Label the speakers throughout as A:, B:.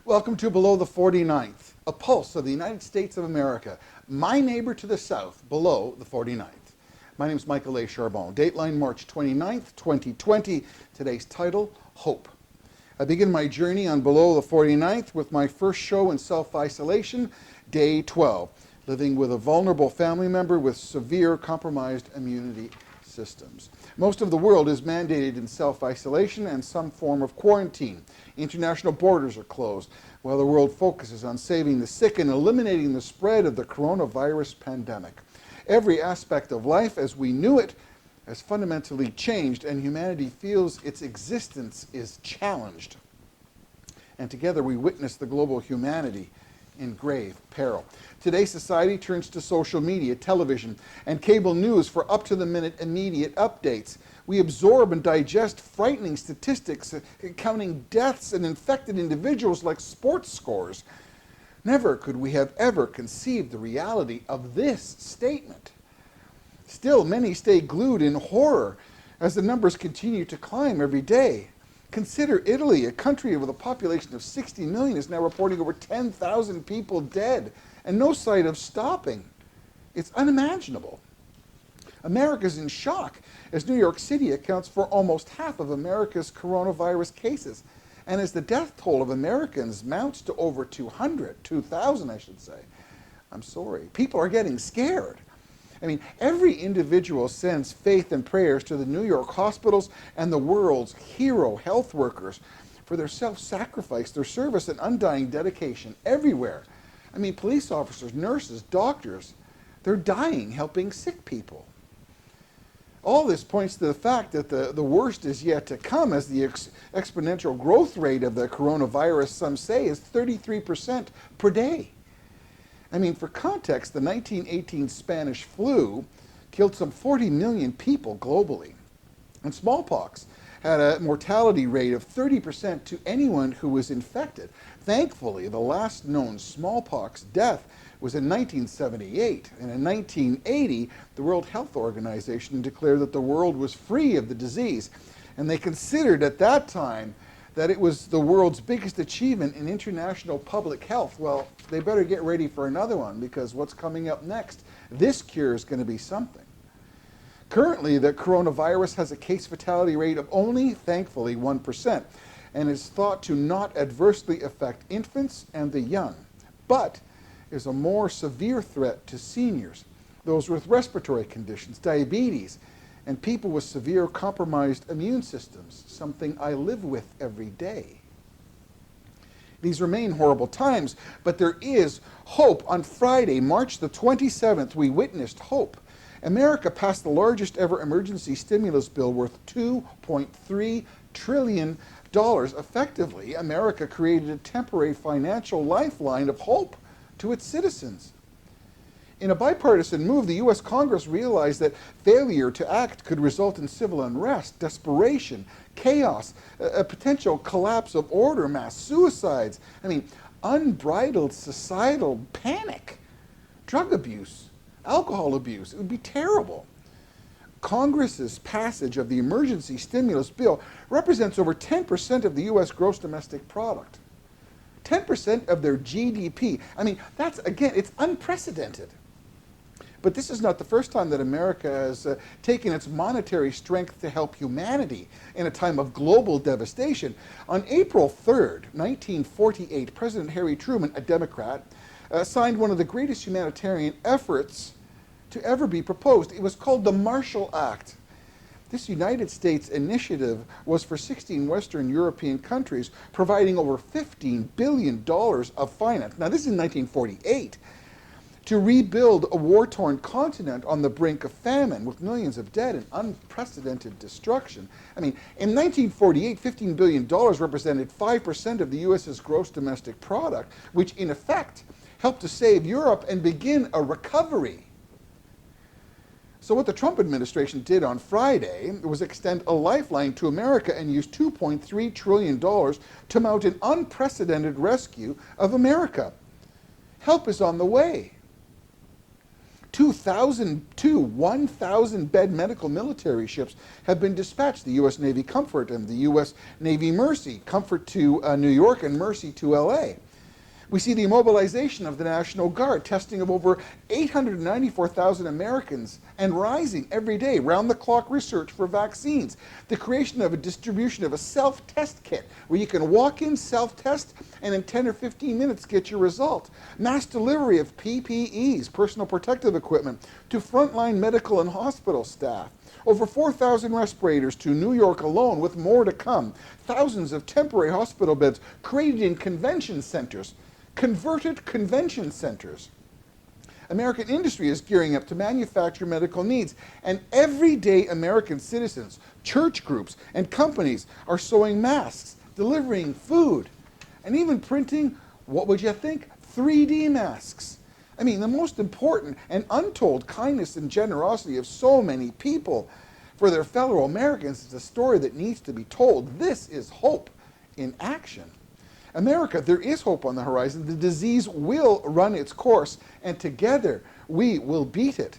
A: Welcome to Below the 49th, a pulse of the United States of America, my neighbor to the south, below the 49th. My name is Michael A. Charbon. Dateline March 29th, 2020. Today's title, Hope. I begin my journey on Below the 49th with my first show in self-isolation, day 12, living with a vulnerable family member with severe compromised immunity systems. Most of the world is mandated in self-isolation and some form of quarantine. International borders are closed while the world focuses on saving the sick and eliminating the spread of the coronavirus pandemic. Every aspect of life as we knew it has fundamentally changed, and humanity feels its existence is challenged. And together we witness the global humanity in grave peril. Today, society turns to social media, television, and cable news for up-to-the-minute immediate updates. We absorb and digest frightening statistics counting deaths and infected individuals like sports scores. Never could we have ever conceived the reality of this statement. Still, many stay glued in horror as the numbers continue to climb every day. Consider Italy, a country with a population of 60 million, is now reporting over 10,000 people dead and no sight of stopping. It's unimaginable. America's in shock as New York City accounts for almost half of America's coronavirus cases, and as the death toll of Americans mounts to over 2,000 I should say. I'm sorry. People are getting scared. I mean, every individual sends faith and prayers to the New York hospitals and the world's hero health workers for their self-sacrifice, their service, and undying dedication everywhere. I mean, police officers, nurses, doctors, they're dying helping sick people. All this points to the fact that the worst is yet to come, as the exponential growth rate of the coronavirus, some say, is 33% per day. I mean, for context, the 1918 Spanish flu killed some 40 million people globally. And smallpox had a mortality rate of 30% to anyone who was infected. Thankfully, the last known smallpox death was in 1978. And in 1980, the World Health Organization declared that the world was free of the disease. And they considered at that time that it was the world's biggest achievement in international public health. Well, they better get ready for another one, because what's coming up next? This cure is going to be something. Currently, the coronavirus has a case fatality rate of only, thankfully, 1%, and is thought to not adversely affect infants and the young, but is a more severe threat to seniors, those with respiratory conditions, diabetes, and people with severe compromised immune systems, something I live with every day. These remain horrible times, but there is hope. On Friday, March the 27th, we witnessed hope. America passed the largest ever emergency stimulus bill worth $2.3 trillion. Effectively, America created a temporary financial lifeline of hope to its citizens. In a bipartisan move, the U.S. Congress realized that failure to act could result in civil unrest, desperation, chaos, a potential collapse of order, mass suicides. I mean, unbridled societal panic, drug abuse, alcohol abuse. It would be terrible. Congress's passage of the emergency stimulus bill represents over 10% of the U.S. gross domestic product. 10% of their GDP. I mean, that's, again, it's unprecedented. But this is not the first time that America has taken its monetary strength to help humanity in a time of global devastation. On April 3rd, 1948, President Harry Truman, a Democrat, signed one of the greatest humanitarian efforts to ever be proposed. It was called the Marshall Act. This United States initiative was for 16 Western European countries, providing over $15 billion of finance. Now, this is in 1948. To rebuild a war-torn continent on the brink of famine with millions of dead and unprecedented destruction. I mean, in 1948, $15 billion represented 5% of the U.S.'s gross domestic product, which in effect helped to save Europe and begin a recovery. So what the Trump administration did on Friday was extend a lifeline to America and use $2.3 trillion to mount an unprecedented rescue of America. Help is on the way. Two 1,000-bed medical military ships have been dispatched. The U.S. Navy Comfort and the U.S. Navy Mercy. Comfort to New York and Mercy to L.A. We see the immobilization of the National Guard, testing of over 894,000 Americans and rising every day, round-the-clock research for vaccines, the creation of a distribution of a self-test kit where you can walk in, self-test, and in 10 or 15 minutes get your result, mass delivery of PPEs, personal protective equipment, to frontline medical and hospital staff, over 4,000 respirators to New York alone, with more to come, thousands of temporary hospital beds created in convention centers, converted convention centers. American industry is gearing up to manufacture medical needs, and everyday American citizens, church groups, and companies are sewing masks, delivering food, and even printing, what would you think, 3D masks. I mean, the most important and untold kindness and generosity of so many people for their fellow Americans is a story that needs to be told. This is hope in action. America, there is hope on the horizon. The disease will run its course, and together we will beat it.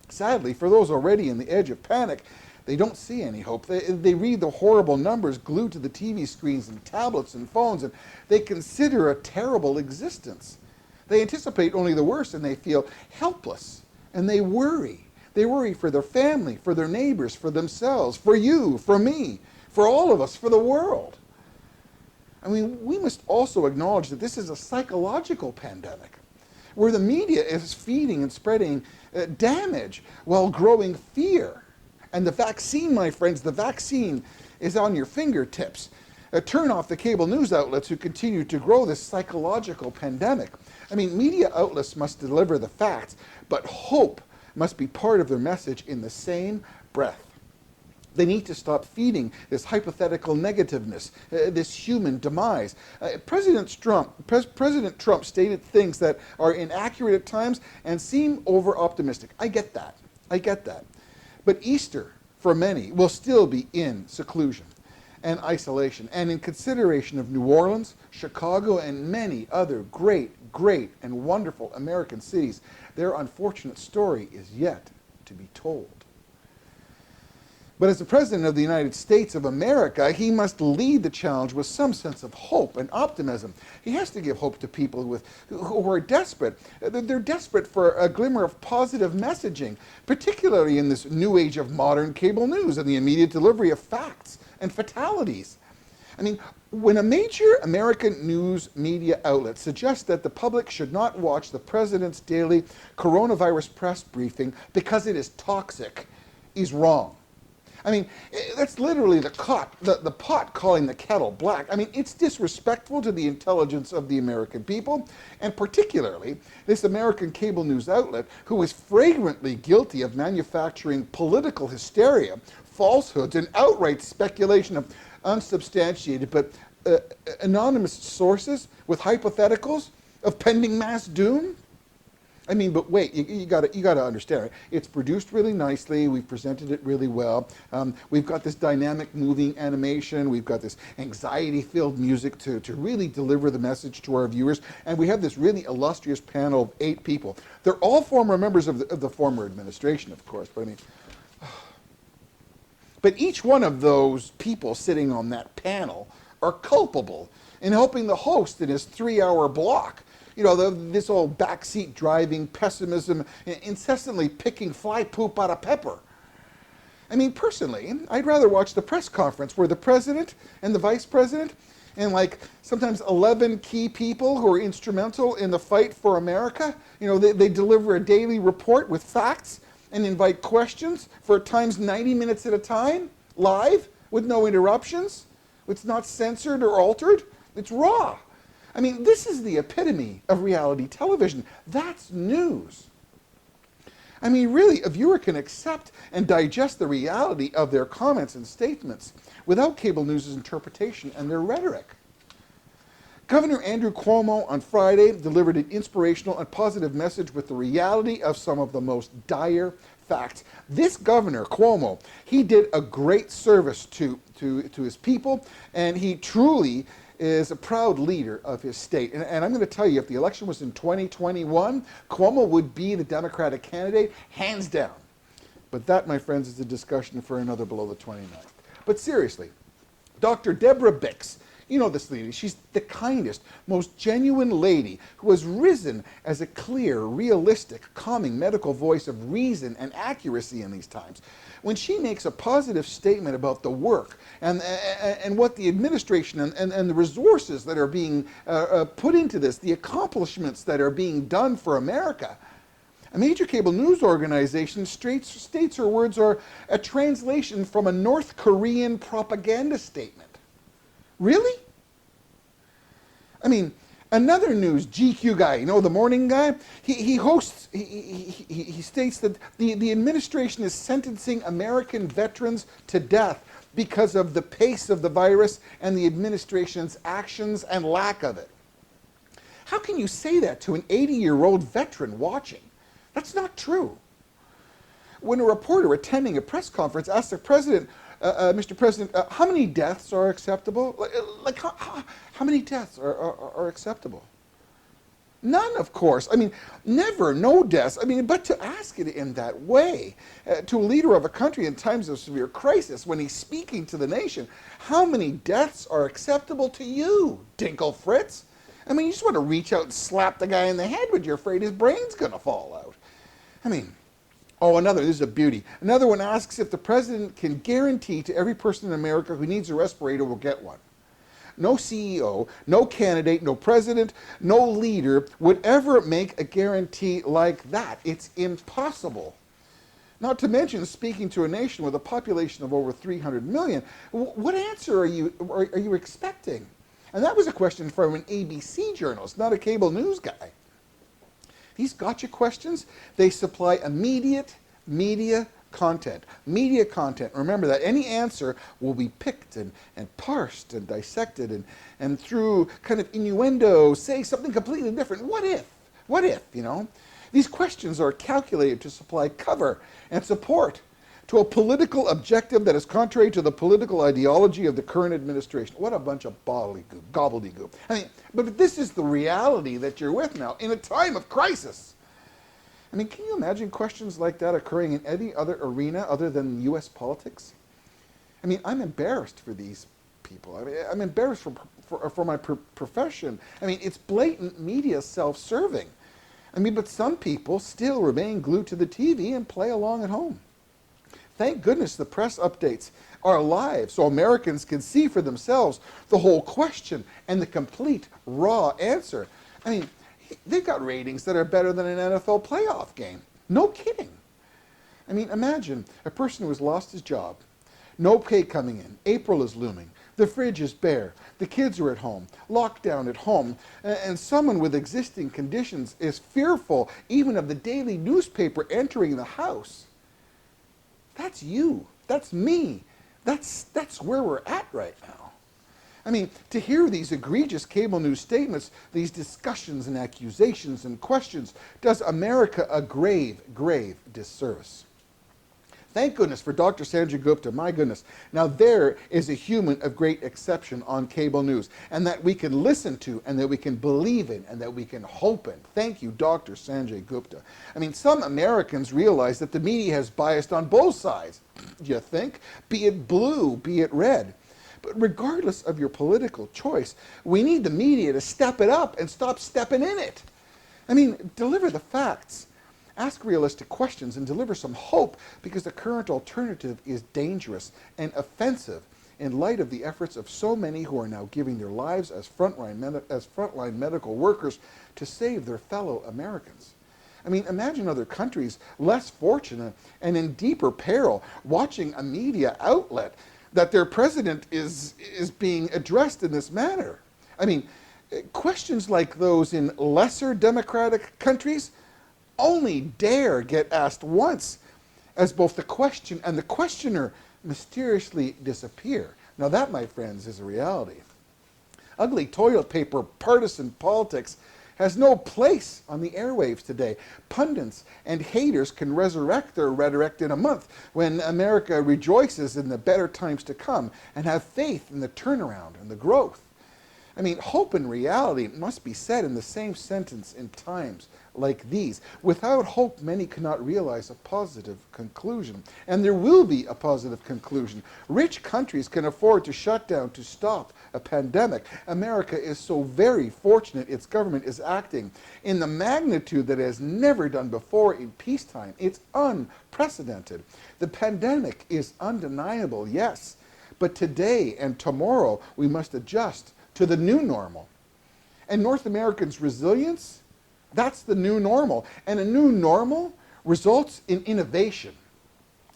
A: Sadly, for those already on the edge of panic, they don't see any hope. They read the horrible numbers glued to the TV screens and tablets and phones, and they consider a terrible existence. They anticipate only the worst, and they feel helpless, and they worry. They worry for their family, for their neighbors, for themselves, for you, for me, for all of us, for the world. I mean, we must also acknowledge that this is a psychological pandemic where the media is feeding and spreading damage while growing fear. And the vaccine, my friends, the vaccine is on your fingertips. Turn off the cable news outlets who continue to grow this psychological pandemic. I mean, media outlets must deliver the facts, but hope must be part of their message in the same breath. They need to stop feeding this hypothetical negativeness, this human demise. President Trump stated things that are inaccurate at times and seem over-optimistic. I get that. I get that. But Easter, for many, will still be in seclusion and isolation, and in consideration of New Orleans, Chicago, and many other great and wonderful American cities, their unfortunate story is yet to be told. But as the President of the United States of America, he must lead the challenge with some sense of hope and optimism. He has to give hope to people who are desperate. They're desperate for a glimmer of positive messaging, particularly in this new age of modern cable news and the immediate delivery of facts and fatalities. I mean, when a major American news media outlet suggests that the public should not watch the President's daily coronavirus press briefing because it is toxic, he's wrong. I mean, that's literally the pot calling the kettle black. I mean, it's disrespectful to the intelligence of the American people, and particularly this American cable news outlet who is flagrantly guilty of manufacturing political hysteria, falsehoods, and outright speculation of unsubstantiated but anonymous sources with hypotheticals of pending mass doom. I mean, but wait, you got to understand, right? It's produced really nicely. We've presented it really well. We've got this dynamic moving animation. We've got this anxiety-filled music to really deliver the message to our viewers. And we have this really illustrious panel of 8 people. They're all former members of the former administration, of course. But I mean, but each one of those people sitting on that panel are culpable in helping the host in his 3-hour block. You know, this old backseat driving pessimism, incessantly picking fly poop out of pepper. I mean, personally, I'd rather watch the press conference where the president and the vice president and like sometimes 11 key people who are instrumental in the fight for America, you know, they deliver a daily report with facts and invite questions for at times 90 minutes at a time, live, with no interruptions. It's not censored or altered. It's raw. I mean, this is the epitome of reality television. That's news. I mean, really, a viewer can accept and digest the reality of their comments and statements without cable news' interpretation and their rhetoric. Governor Andrew Cuomo on Friday delivered an inspirational and positive message with the reality of some of the most dire facts. This governor, Cuomo, he did a great service to his people, and he truly is a proud leader of his state. And I'm going to tell you, if the election was in 2021, Cuomo would be the Democratic candidate, hands down. But that, my friends, is a discussion for another Below the 29th. But seriously, Dr. Deborah Bix, you know this lady, she's the kindest, most genuine lady who has risen as a clear, realistic, calming medical voice of reason and accuracy in these times. When she makes a positive statement about the work and what the administration and the resources that are being put into this, the accomplishments that are being done for America, a major cable news organization states her words are a translation from a North Korean propaganda statement. Really? I mean, another news GQ guy, you know, the morning guy, he states that the administration is sentencing American veterans to death because of the pace of the virus and the administration's actions and lack of it. How can you say that to an 80-year-old veteran watching? That's not true. When a reporter attending a press conference asked the president, Mr. President, how many deaths are acceptable? Like how many deaths are acceptable? None, of course. I mean, never, no deaths. I mean, but to ask it in that way to a leader of a country in times of severe crisis when he's speaking to the nation, how many deaths are acceptable to you, Dinkle Fritz? I mean, you just want to reach out and slap the guy in the head when you're afraid his brain's going to fall out. I mean, oh, this is a beauty. Another one asks if the president can guarantee to every person in America who needs a respirator will get one. No CEO, no candidate, no president, no leader would ever make a guarantee like that. It's impossible. Not to mention speaking to a nation with a population of over 300 million. What answer are you expecting? And that was a question from an ABC journalist, not a cable news guy. These gotcha questions, they supply immediate media content. Media content. Remember that any answer will be picked and parsed and dissected and through kind of innuendo say something completely different. What if? What if, you know? These questions are calculated to supply cover and support to a political objective that is contrary to the political ideology of the current administration. What a bunch of gobbledygook. I mean, but this is the reality that you're with now in a time of crisis. I mean, can you imagine questions like that occurring in any other arena other than U.S. politics? I mean, I'm embarrassed for these people. I mean, I'm embarrassed for my profession. I mean, it's blatant media self-serving. I mean, but some people still remain glued to the TV and play along at home. Thank goodness the press updates are live so Americans can see for themselves the whole question and the complete raw answer. I mean, they've got ratings that are better than an NFL playoff game. No kidding. I mean, imagine a person who has lost his job, no pay coming in, April is looming, the fridge is bare, the kids are at home, locked down at home, and someone with existing conditions is fearful even of the daily newspaper entering the house. That's you. That's me. That's where we're at right now. I mean, to hear these egregious cable news statements, these discussions and accusations and questions, does America a grave, grave disservice. Thank goodness for Dr. Sanjay Gupta, my goodness. Now there is a human of great exception on cable news, and that we can listen to, and that we can believe in, and that we can hope in. Thank you, Dr. Sanjay Gupta. I mean, some Americans realize that the media has biased on both sides, you think, be it blue, be it red. But regardless of your political choice, we need the media to step it up and stop stepping in it. I mean, deliver the facts. Ask realistic questions and deliver some hope, because the current alternative is dangerous and offensive in light of the efforts of so many who are now giving their lives as frontline medical workers to save their fellow Americans. I mean, imagine other countries less fortunate and in deeper peril watching a media outlet that their president is being addressed in this manner. I mean, questions like those in lesser democratic countries only dare get asked once, as both the question and the questioner mysteriously disappear. Now that, my friends, is a reality. Ugly toilet paper partisan politics has no place on the airwaves today. Pundits and haters can resurrect their rhetoric in a month when America rejoices in the better times to come and have faith in the turnaround and the growth. I mean, hope and reality must be said in the same sentence in times like these. Without hope, many cannot realize a positive conclusion. And there will be a positive conclusion. Rich countries can afford to shut down to stop a pandemic. America is so very fortunate its government is acting in the magnitude that it has never done before in peacetime. It's unprecedented. The pandemic is undeniable, yes. But today and tomorrow, we must adjust to the new normal. And North Americans' resilience, that's the new normal. And a new normal results in innovation.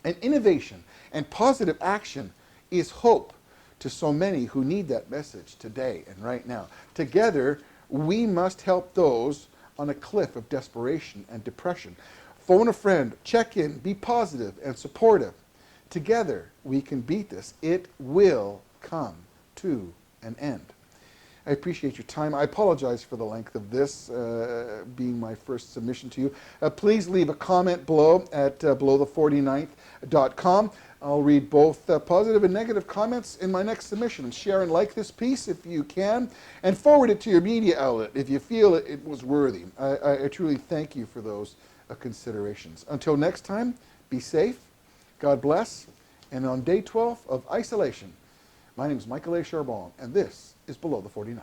A: And innovation and positive action is hope to so many who need that message today and right now. Together, we must help those on a cliff of desperation and depression. Phone a friend, check in, be positive and supportive. Together, we can beat this. It will come to an end. I appreciate your time. I apologize for the length of this, being my first submission to you. Please leave a comment below at belowthe49th.com. I'll read both positive and negative comments in my next submission. Share and like this piece if you can, and forward it to your media outlet if you feel it was worthy. I truly thank you for those considerations. Until next time, be safe, God bless, and on day 12 of isolation, my name is Michael A. Charbon, and this is Below the 49th.